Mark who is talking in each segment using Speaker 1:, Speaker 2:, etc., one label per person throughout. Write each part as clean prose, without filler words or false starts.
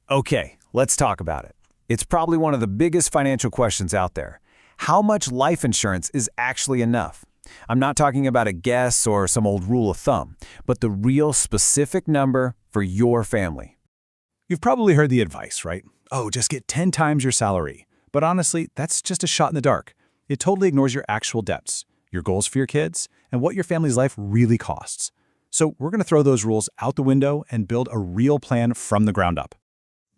Speaker 1: Okay, let's talk about it. It's probably one of the biggest financial questions out there. How much life insurance is actually enough? I'm not talking about a guess or some old rule of thumb, but the real specific number for your family.
Speaker 2: You've probably heard the advice, right? Oh, just get 10 times your salary. But honestly, that's just a shot in the dark. It totally ignores your actual debts, your goals for your kids, and what your family's life really costs. So we're going to throw those rules out the window and build a real plan from the ground up.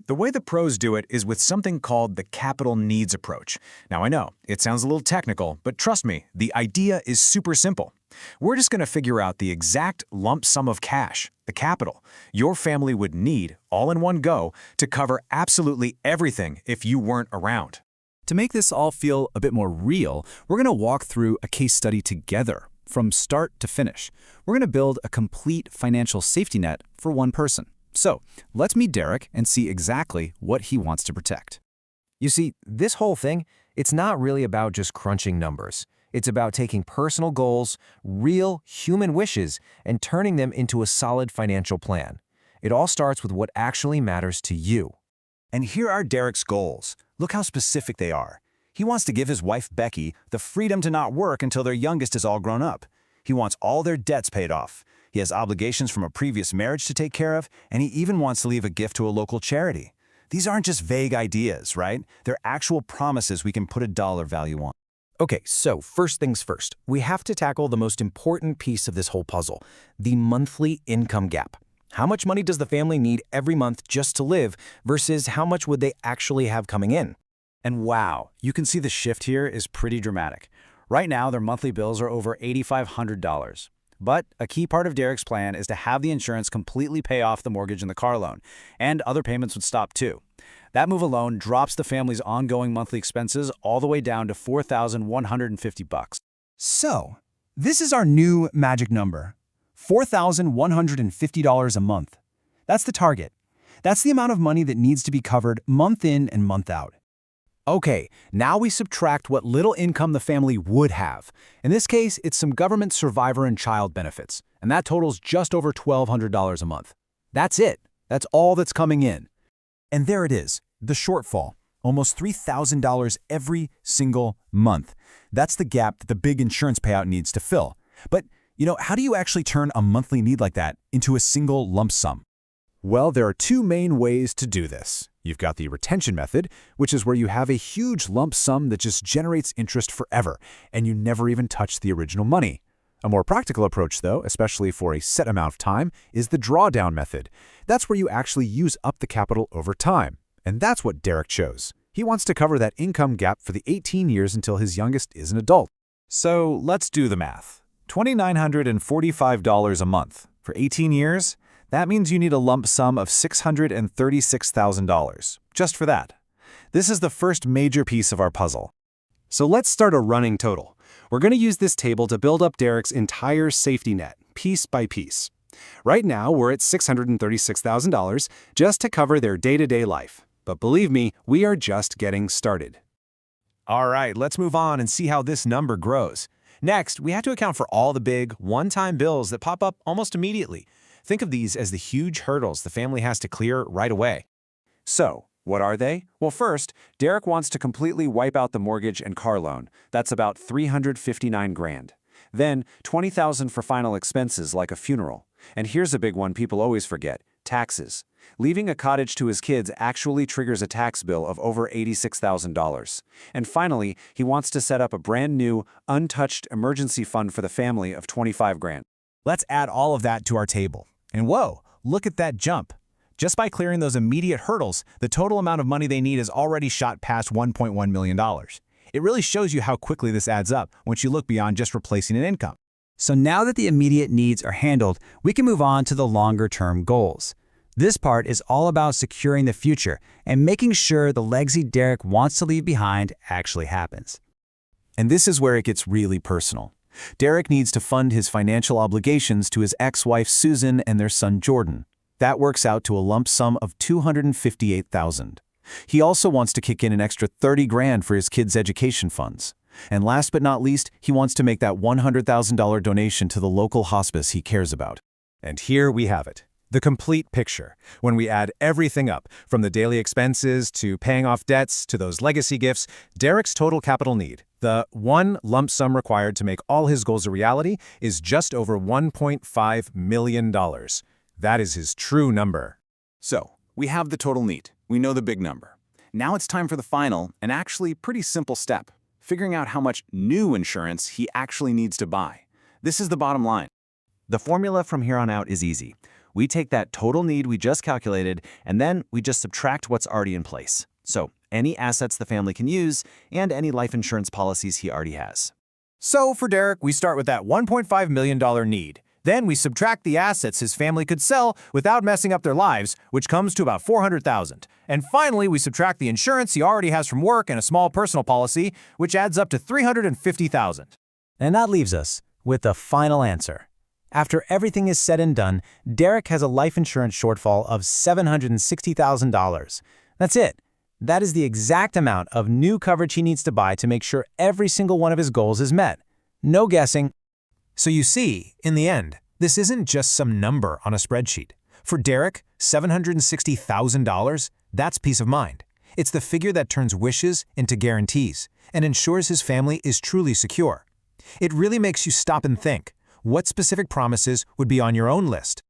Speaker 3: The way the pros do it is with something called the capital needs approach. Now I know, it sounds a little technical, but trust me, the idea is super simple. We're just going to figure out the exact lump sum of cash, the capital, your family would need, all in one go, to cover absolutely everything if you weren't around.
Speaker 2: To make this all feel a bit more real, we're going to walk through a case study together, from start to finish. We're going to build a complete financial safety net for one person. So, let's meet Derek and see exactly what he wants to protect.
Speaker 4: You see, this whole thing, it's not really about just crunching numbers. It's about taking personal goals, real human wishes, and turning them into a solid financial plan. It all starts with what actually matters to you.
Speaker 5: And here are Derek's goals. Look how specific they are. He wants to give his wife, Becky, the freedom to not work until their youngest is all grown up. He wants all their debts paid off. He has obligations from a previous marriage to take care of, and he even wants to leave a gift to a local charity. These aren't just vague ideas, right? They're actual promises we can put a dollar value on.
Speaker 4: Okay, so first things first, we have to tackle the most important piece of this whole puzzle, the monthly income gap. How much money does the family need every month just to live versus how much would they actually have coming in?
Speaker 5: And wow, you can see the shift here is pretty dramatic. Right now, their monthly bills are over $8,500. But a key part of Derek's plan is to have the insurance completely pay off the mortgage and the car loan, and other payments would stop too. That move alone drops the family's ongoing monthly expenses all the way down to $4,150.
Speaker 6: So, this is our new magic number, $4,150 a month. That's the target. That's the amount of money that needs to be covered month in and month out.
Speaker 2: Okay, now we subtract what little income the family would have. In this case, it's some government survivor and child benefits, and that totals just over $1,200 a month. That's it. That's all that's coming in.
Speaker 6: And there it is, the shortfall, almost $3,000 every single month. That's the gap that the big insurance payout needs to fill. But, how do you actually turn a monthly need like that into a single lump sum?
Speaker 2: Well, there are two main ways to do this. You've got the retention method, which is where you have a huge lump sum that just generates interest forever, and you never even touch the original money. A more practical approach, though, especially for a set amount of time, is the drawdown method. That's where you actually use up the capital over time. And that's what Derek chose. He wants to cover that income gap for the 18 years until his youngest is an adult.
Speaker 5: So let's do the math. $2,945 a month. For 18 years, that means you need a lump sum of $636,000, just for that. This is the first major piece of our puzzle.
Speaker 7: So let's start a running total. We're going to use this table to build up Derek's entire safety net, piece by piece. Right now, we're at $636,000 just to cover their day-to-day life. But believe me, we are just getting started.
Speaker 4: All right, let's move on and see how this number grows. Next, we have to account for all the big, one-time bills that pop up almost immediately. Think of these as the huge hurdles the family has to clear right away.
Speaker 3: So, what are they? Well, first, Derek wants to completely wipe out the mortgage and car loan. That's about $359,000. Then, $20,000 for final expenses like a funeral. And here's a big one people always forget, taxes. Leaving a cottage to his kids actually triggers a tax bill of over $86,000. And finally, he wants to set up a brand new, untouched emergency fund for the family of $25,000.
Speaker 6: Let's add all of that to our table. And whoa, look at that jump. Just by clearing those immediate hurdles, the total amount of money they need is already shot past $1.1 million. It really shows you how quickly this adds up once you look beyond just replacing an income. So now that the immediate needs are handled, we can move on to the longer-term goals. This part is all about securing the future and making sure the legacy Derek wants to leave behind actually happens.
Speaker 1: And this is where it gets really personal. Derek needs to fund his financial obligations to his ex-wife Susan and their son Jordan. That works out to a lump sum of $258,000. He also wants to kick in an extra $30,000 for his kids' education funds. And last but not least, he wants to make that $100,000 donation to the local hospice he cares about.
Speaker 2: And here we have it. The complete picture. When we add everything up, from the daily expenses to paying off debts to those legacy gifts, Derek's total capital need, the one lump sum required to make all his goals a reality, is just over $1.5 million. That is his true number.
Speaker 5: So, we have the total need. We know the big number. Now it's time for the final and actually pretty simple step, figuring out how much new insurance he actually needs to buy. This is the bottom line.
Speaker 3: The formula from here on out is easy. We take that total need we just calculated, and then we just subtract what's already in place. So, any assets the family can use, and any life insurance policies he already has.
Speaker 1: So for Derek, we start with that $1.5 million need. Then we subtract the assets his family could sell without messing up their lives, which comes to about $400,000. And finally, we subtract the insurance he already has from work and a small personal policy, which adds up to $350,000.
Speaker 6: And that leaves us with the final answer. After everything is said and done, Derek has a life insurance shortfall of $760,000. That's it. That is the exact amount of new coverage he needs to buy to make sure every single one of his goals is met. No guessing.
Speaker 1: So you see, in the end, this isn't just some number on a spreadsheet. For Derek, $760,000, that's peace of mind. It's the figure that turns wishes into guarantees and ensures his family is truly secure. It really makes you stop and think. What specific promises would be on your own list?